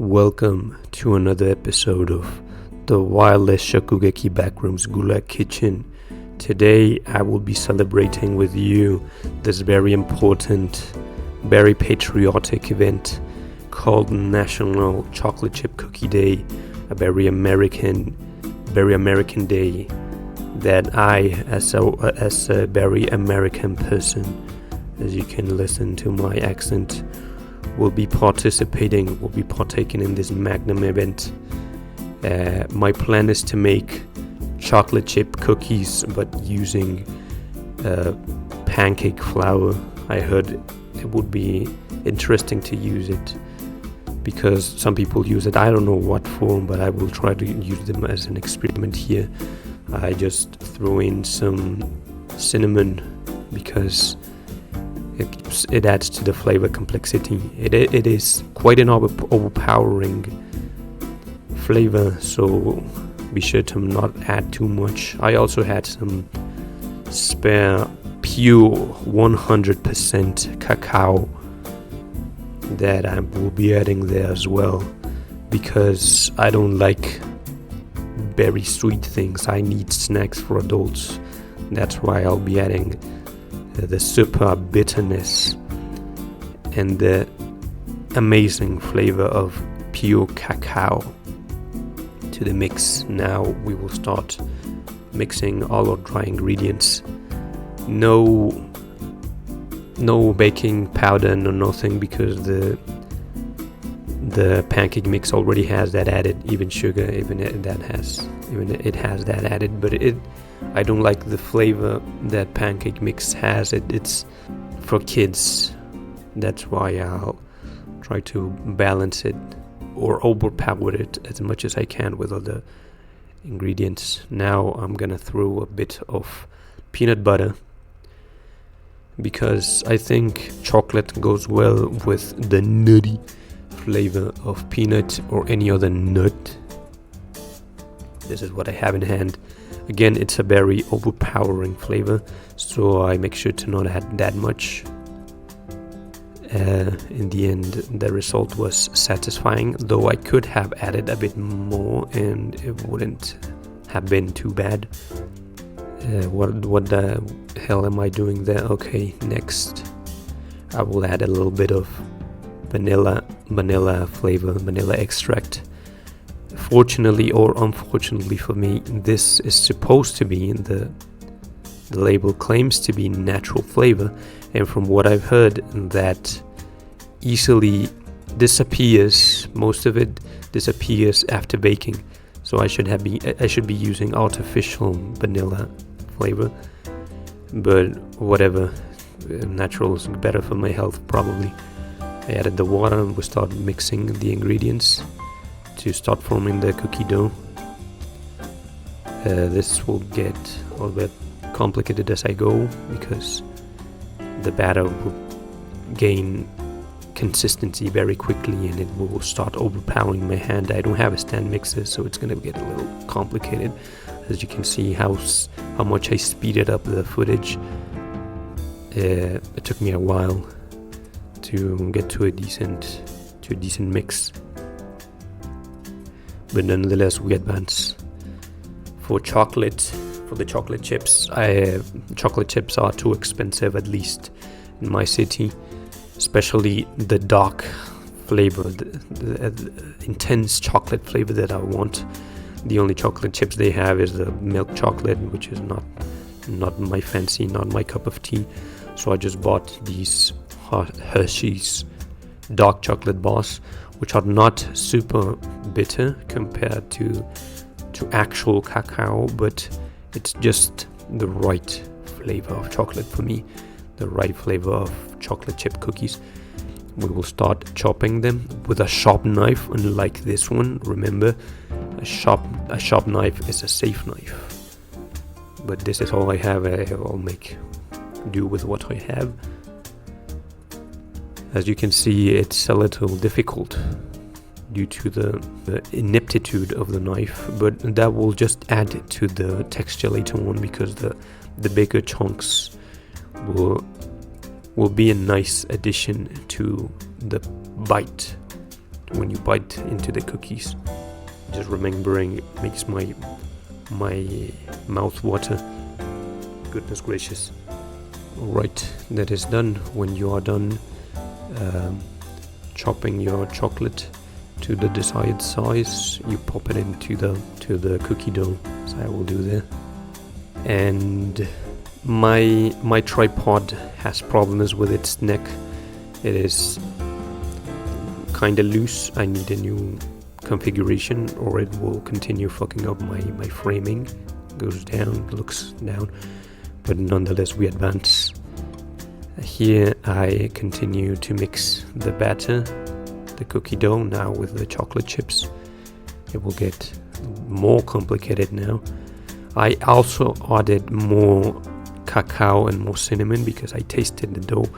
Welcome to another episode of the wireless Shokugeki Backrooms Gulag Kitchen. Today I will be celebrating with you this very important, very patriotic event called National Chocolate Chip Cookie Day, a very American day that I, as a very American person, as you can listen to my accent, will be partaking in this magnum event. My plan is to make chocolate chip cookies but using pancake flour. I heard it would be interesting to use it because some people use it. I don't know what form, but I will try to use them as an experiment here. I just throw in some cinnamon because it adds to the flavor complexity. It is quite an overpowering flavor, so be sure to not add too much. I also had some spare pure 100% cacao that I will be adding there as well, because I don't like very sweet things. I need snacks for adults. That's why I'll be adding the super bitterness and the amazing flavor of pure cacao to the mix. Now we will start mixing all our dry ingredients. No baking powder, no nothing, because the pancake mix already has that added. Even sugar, it has that added. But I don't like the flavor that pancake mix has. It's for kids. That's why I'll try to balance it or overpower it as much as I can with other ingredients. Now I'm gonna throw a bit of peanut butter, because I think chocolate goes well with the nutty flavor of peanut or any other nut. This is what I have in hand. Again, it's a very overpowering flavor, so I make sure to not add that much. In the end, the result was satisfying, though I could have added a bit more and it wouldn't have been too bad. What the hell am I doing there? Okay, next I will add a little bit of vanilla flavor, vanilla extract. Fortunately or unfortunately for me, this is supposed to be, the label claims to be natural flavor, and from what I've heard, that easily disappears. Most of it disappears after baking, so I should be using artificial vanilla flavor. But whatever, natural is better for my health probably. I added the water and we start mixing the ingredients to start forming the cookie dough. This will get a little bit complicated as I go, because the batter will gain consistency very quickly and it will start overpowering my hand. I don't have a stand mixer, so it's gonna get a little complicated. As you can see how much I speeded up the footage. It took me a while to get to a decent mix, but nonetheless we advance. For the chocolate chips, chocolate chips are too expensive, at least in my city, especially the dark flavor, the intense chocolate flavor that I want. The only chocolate chips they have is the milk chocolate, which is not my fancy, not my cup of tea. So I just bought these Hershey's dark chocolate bars, which are not super bitter compared to actual cacao, but it's just the right flavor of chocolate for me, the right flavor of chocolate chip cookies. We will start chopping them with a sharp knife, unlike this one. Remember, a sharp knife is a safe knife. But this is all I have. I'll make do with what I have. As you can see, it's a little difficult due to the ineptitude of the knife, but that will just add to the texture later on, because the bigger chunks will be a nice addition to the bite, when you bite into the cookies. Just remembering it makes my mouth water. Goodness gracious. Alright, that is done. When you are done chopping your chocolate to the desired size, you pop it into the cookie dough, as I will do there. And my tripod has problems with its neck. It is kind of loose. I need a new configuration or it will continue fucking up my framing. Goes down, looks down, but nonetheless we advance. Here I continue to mix the batter, the cookie dough, now with the chocolate chips. It will get more complicated now. I also added more cacao and more cinnamon because I tasted the dough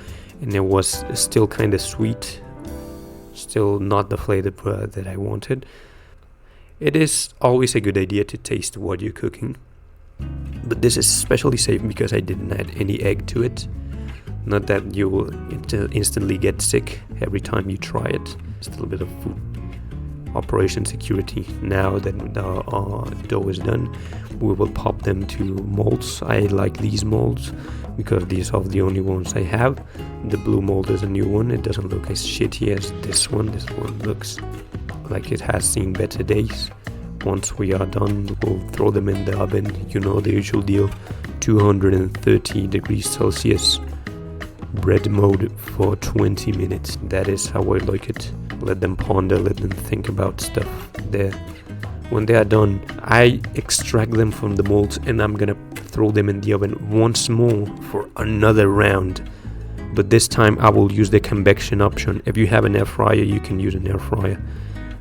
and it was still kind of sweet, still not the flavor that I wanted. It is always a good idea to taste what you're cooking, but this is especially safe because I didn't add any egg to it. Not that you will instantly get sick every time you try it. It's a little bit of food operation security. Now that our dough is done, we will pop them to molds. I like these molds because these are the only ones I have. The blue mold is a new one. It doesn't look as shitty as this one. This one looks like it has seen better days. Once we are done, we'll throw them in the oven. You know the usual deal, 230 degrees Celsius. Bread mode for 20 minutes. That is how I like it. Let them ponder, let them think about stuff there. When they are done, I extract them from the molds and I'm gonna throw them in the oven once more for another round. But this time I will use the convection option. If you have an air fryer, you can use an air fryer.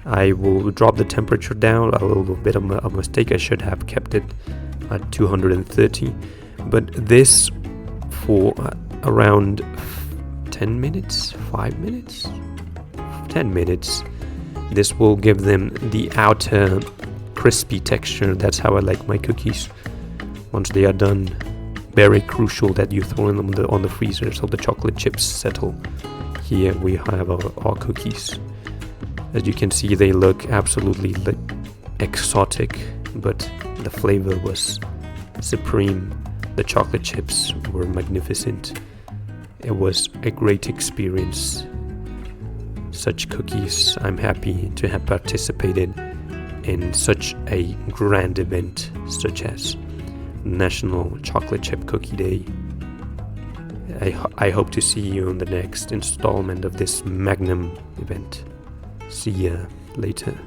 I will drop the temperature down a little bit of a mistake. I should have kept it at 230. But this for around 10 minutes, 5 minutes, 10 minutes. This will give them the outer crispy texture. That's how I like my cookies. Once they are done, very crucial that you throw them on the freezer so the chocolate chips settle. Here we have our cookies. As you can see, they look absolutely exotic, but the flavor was supreme. The chocolate chips were magnificent. It was a great experience. Such cookies, I'm happy to have participated in such a grand event such as National Chocolate Chip Cookie Day. I hope to see you on the next installment of this magnum event. See ya later.